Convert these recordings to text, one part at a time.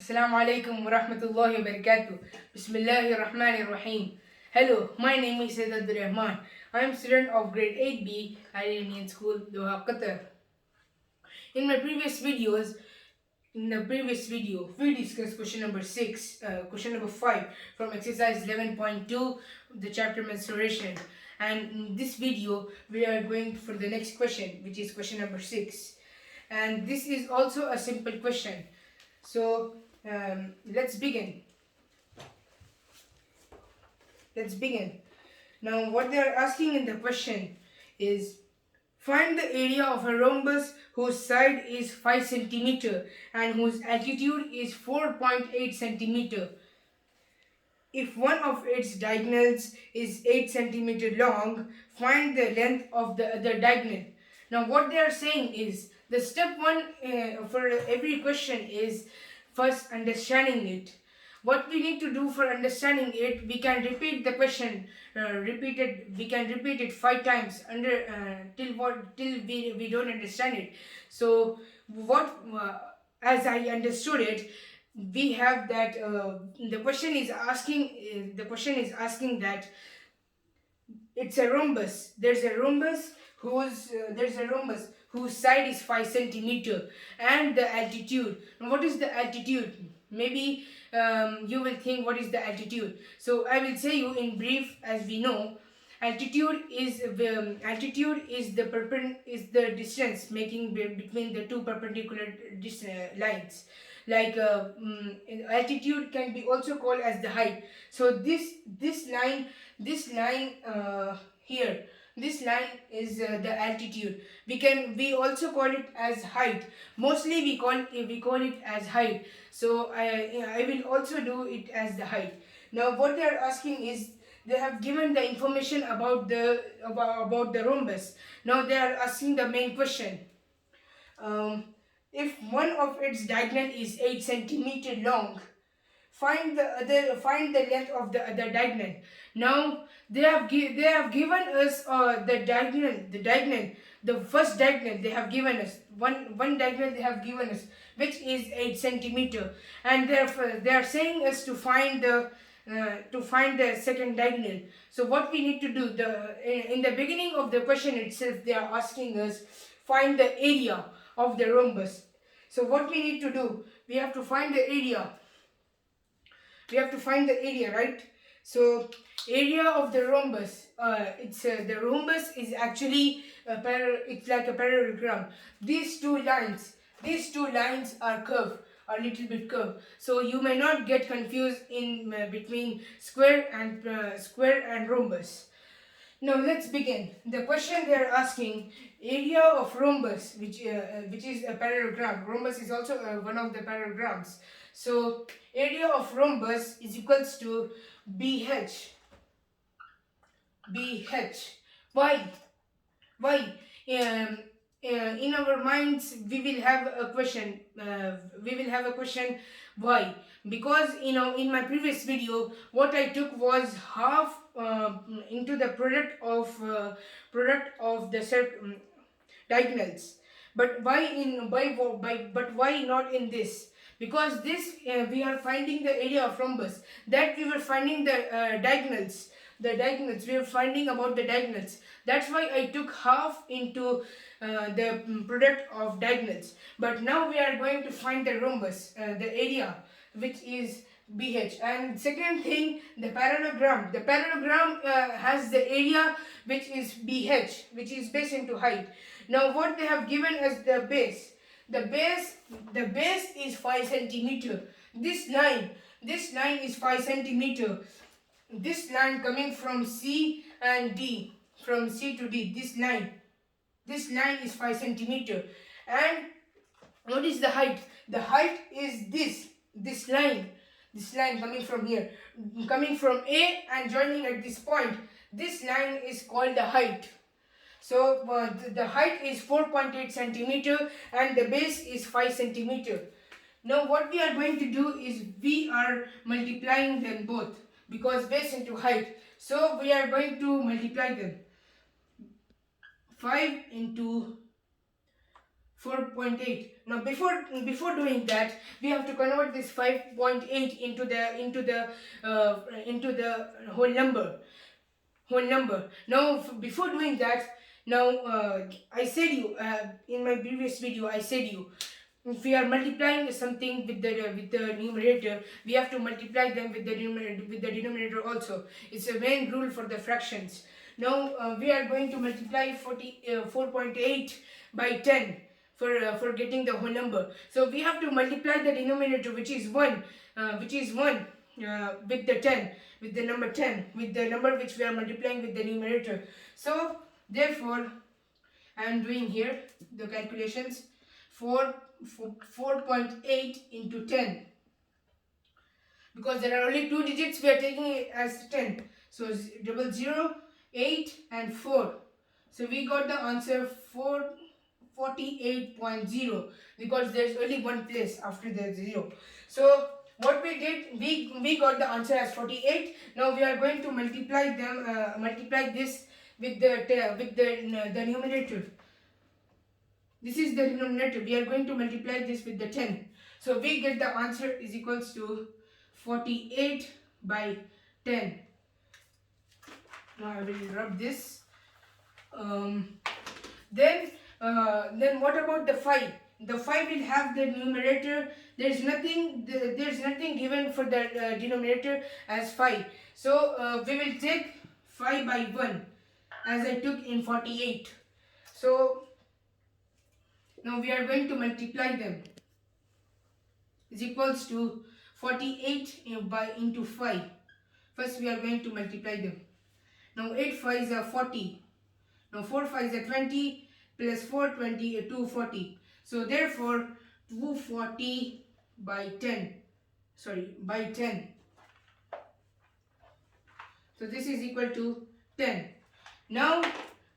Assalamu alaikum wa rahmatullahi wa barakatuh. Bismillahir Rahmanir Rahim. Hello, my name is Syed Rahman. I am student of grade 8B at Indian School, Doha, Qatar. In the previous video, we discussed question number 5 from exercise 11.2, the chapter Mensuration. And in this video, we are going for the next question, which is question number 6. And this is also a simple question. So let's begin. Now what they are asking in the question is, find the area of a rhombus whose side is 5 cm and whose altitude is 4.8 cm. If one of its diagonals is 8 cm long, find the length of the other diagonal. Now what they are saying is, the step 1 for every question is first understanding it. What we need to do for understanding it, we can repeat the question, we can repeat it 5 times till we don't understand it. So as I understood it, we have that the question is asking that it's a rhombus. There's a rhombus whose side is 5 cm and the altitude. Now what is the altitude? Maybe you will think, what is the altitude? So I will say you in brief. As we know, altitude is the distance making between the two perpendicular lines. Like altitude can be also called as the height. So this line here, this line is the altitude. We also call it as height. Mostly we call it as height. So I will also do it as the height. Now what they are asking is, they have given the information about the rhombus. Now they are asking the main question. If one of its diagonal is 8 cm long, find the length of the other diagonal. Now they have given us the diagonal, the first diagonal they have given us, one diagonal they have given us, which is 8 cm, and therefore they are saying us to find the second diagonal. So what we need to do, in the beginning of the question itself, they are asking us find the area of the rhombus. So what we need to do, we have to find the area. Right? So area of the rhombus, the rhombus is actually it's like a parallelogram. These two lines are curved, a little bit curved. So you may not get confused in between square and rhombus. Now let's begin. The question they are asking, area of rhombus, which is a parallelogram. Rhombus is also one of the parallelograms. So area of rhombus is equals to BH. Why? In our minds we will have a question. Why? Because in my previous video, what I took was half into the product of the diagonals. But why not in this? Because this we are finding the area of rhombus, that we were finding the diagonals. We are finding about the diagonals. That's why I took half into the product of diagonals. But now we are going to find the rhombus, the area, which is BH. And second thing, the parallelogram. The parallelogram has the area which is BH, which is base into height. Now what they have given as the base. The base is 5 cm. This line is 5 cm. This line coming from C and D, from C to D, this line is 5 cm. And what is the height? The height is this line coming from here, coming from A and joining at this point. This line is called the height. So the height is 4.8 cm and the base is 5 cm. Now what we are going to do is, we are multiplying them both, because base into height. So we are going to multiply them. 5 into 4.8. Now before doing that, we have to convert this 5.8 into the whole number. Now before doing that, now I said you in my previous video, I said you, if we are multiplying something with the numerator, we have to multiply them with the denominator also. It's a main rule for the fractions. Now we are going to multiply 4.8 by 10 for getting the whole number. So we have to multiply the denominator, which is 1, with the 10, with the number 10, with the number which we are multiplying with the numerator. So therefore I am doing here the calculations. 4.8 into 10, because there are only two digits, we are taking it as 10. So 00, 8 and 4. So we got the answer 448.0, because there is only one place after the 0. So what we did, we got the answer as 48. Now we are going to multiply this with the numerator. This is the denominator. We are going to multiply this with the 10. So we get the answer is equals to 48 by 10. Now I will rub this. Then what about the 5? The 5 will have the numerator. There's nothing given for the denominator as 5. So we will take 5 by 1 as I took in 48. So now we are going to multiply them. Is equals to 48 into 5. First we are going to multiply them. Now 8 5s are 40. Now 4 5s are 20 plus 4 20 240. So therefore 240 by 10. By 10. So this is equal to 10. Now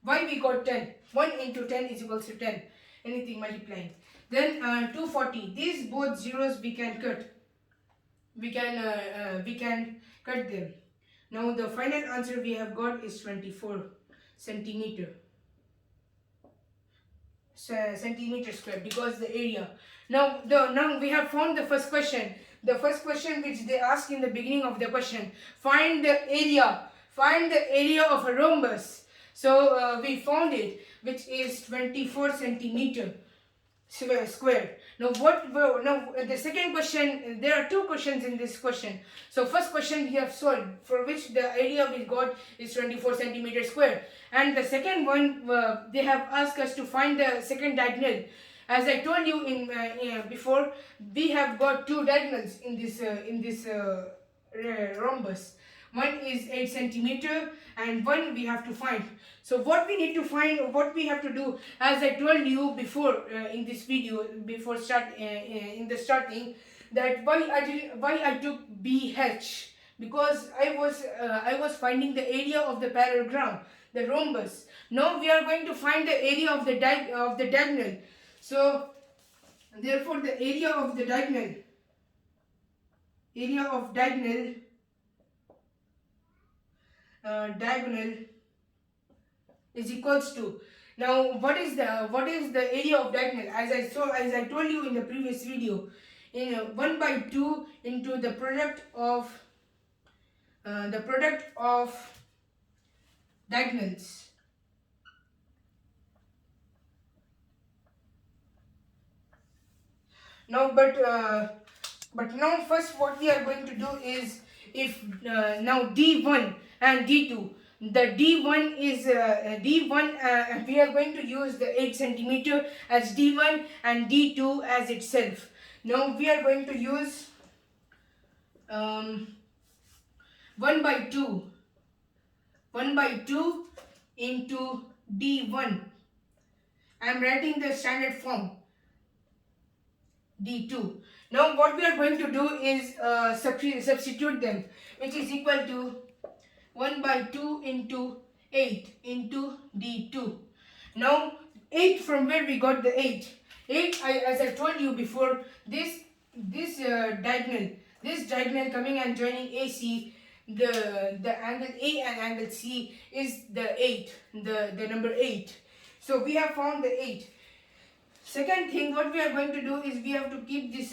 why we got 10? 1 into 10 is equals to 10. Anything multiplying. Then 240. These both zeros we can cut. We can cut them. Now the final answer we have got is 24 centimeter square, because the area. Now we have found the first question. The first question which they asked in the beginning of the question: find the area of a rhombus. So we found it, which is 24 centimeter square. Now the second question, there are two questions in this question. So first question we have solved, for which the area we got is 24 centimeter square, and the second one they have asked us to find the second diagonal. As I told you before, we have got two diagonals in this rhombus. One is 8 centimeter and one we have to find. So what we need to find, what we have to do, as I told you before in this video, in the starting, that why I took BH, because I was finding the area of the parallelogram, the rhombus. Now we are going to find the area of the diagonal. So therefore the area of diagonal is equals to, now what is the area of diagonal? As I told you in the previous video, in 1 by 2 into the product of diagonals. Now but now first what we are going to do is, if now D1 and D2, the D1 is we are going to use the 8 centimeter as D1 and D2 as itself. Now we are going to use 1 by 2 into D1. I am writing the standard form, D2. Now what we are going to do is substitute them, which is equal to 1 by 2 into 8 into D2. Now 8, from where we got the 8? 8, as I told you before, this diagonal coming and joining AC, the angle A and angle C is the 8, the number 8. So we have found the 8. Second thing, what we are going to do is we have to keep this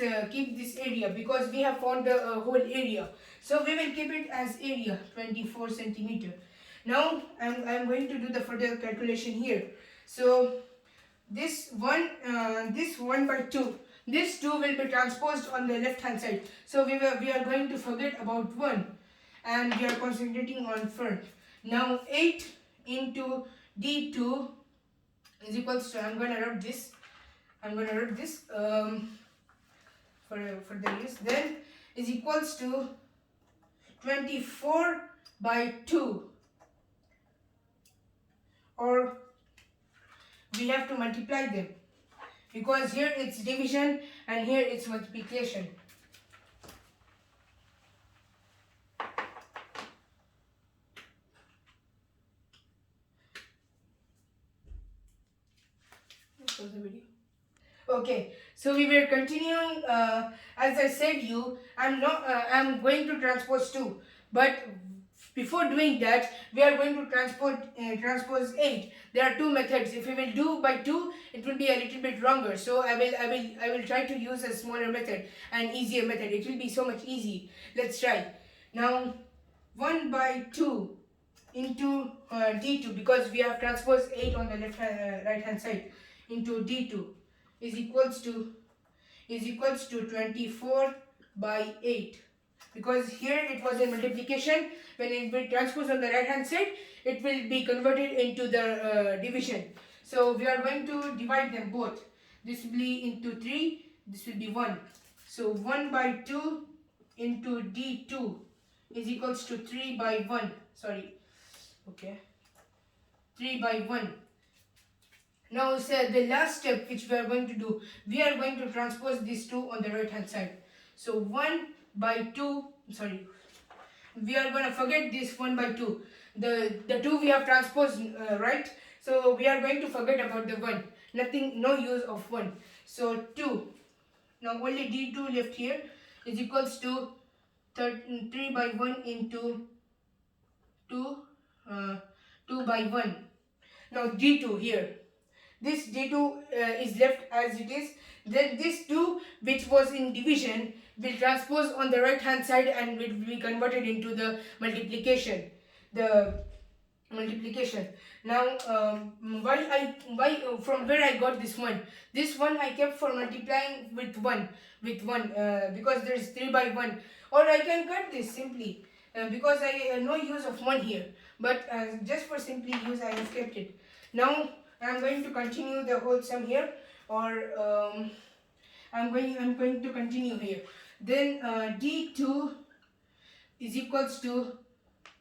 area, because we have found the whole area. So we will keep it as area 24 centimeter. Now I'm going to do the further calculation here. So this 1 by 2, this 2 will be transposed on the left hand side. So we are going to forget about 1, and we are concentrating on front. Now 8 into d2 is equals to, I'm going to write this for the use, then is equals to 24 by 2, or we have to multiply them, because here it's division and here it's multiplication. Pause the video. Okay, so we were continuing. As I said, I'm going to transpose 2, but before doing that, we are going to transpose 8. There are two methods. If we will do by 2, it will be a little bit longer. So I will try to use a smaller method, an easier method. It will be so much easy. Let's try. Now 1 by 2 into d2, because we have transposed 8 on the right hand side, into d2 is equals to 24 by 8, because here it was a multiplication. When it will transpose on the right hand side, it will be converted into the division. So we are going to divide them both. This will be into 3, this will be 1. So 1 by 2 into d2 is equals to 3 by 1. 3 by 1. Now the last step which we are going to do, we are going to transpose these 2 on the right hand side. So 1 by 2, we are going to forget this 1 by 2. The 2 we have transposed, right? So we are going to forget about the 1. No use of 1. So 2. Now only d2 left here is equals to 3 by 1 into 2 by 1. Now d2 here. This d2 is left as it is. Then this 2 which was in division will transpose on the right hand side and will be converted into the multiplication. Now from where I got this one? This one I kept for multiplying with 1 because there is 3 by 1. Or I can cut this simply because I no use of 1 here. But just for simply use I have kept it. Now I am going to continue the whole sum here, or I'm going to continue here. Then d2 is equals to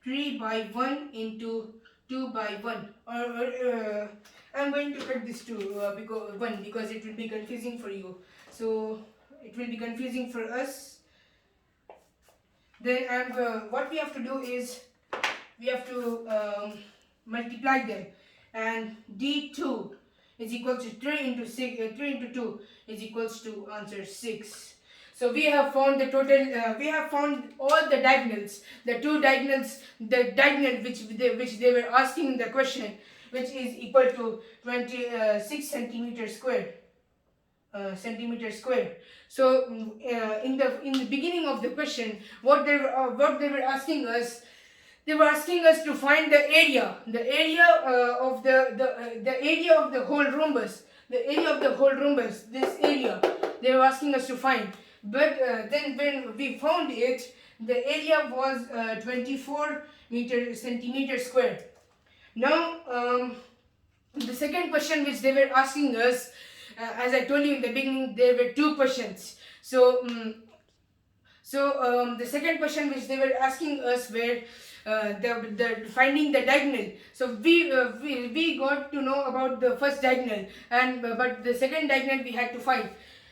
3 by 1 into 2 by 1. Or I'm going to cut this to because it will be confusing for you. So it will be confusing for us. Then what we have to do is we have to multiply them. And d2 is equals to 3 into 2 is equals to answer 6. So we have found the total, we have found all the diagonals, the two diagonals, the diagonal which they were asking in the question, which is equal to 26 centimeter square. So in the beginning of the question, what they were asking us, they were asking us to find the area of the area of the whole rhombus, this area they were asking us to find. But then when we found it, the area was 24 centimeter square. Now the second question which they were asking us, as I told you in the beginning, there were two questions. So the second question which they were asking us were the finding the diagonal. So we got to know about the first diagonal, and but the second diagonal we had to find.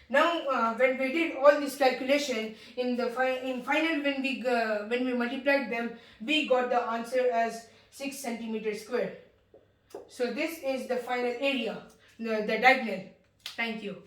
Now when we did all this calculation in final, when we multiplied them, we got the answer as 6 centimeter square. So this is the final area, the diagonal. Thank you.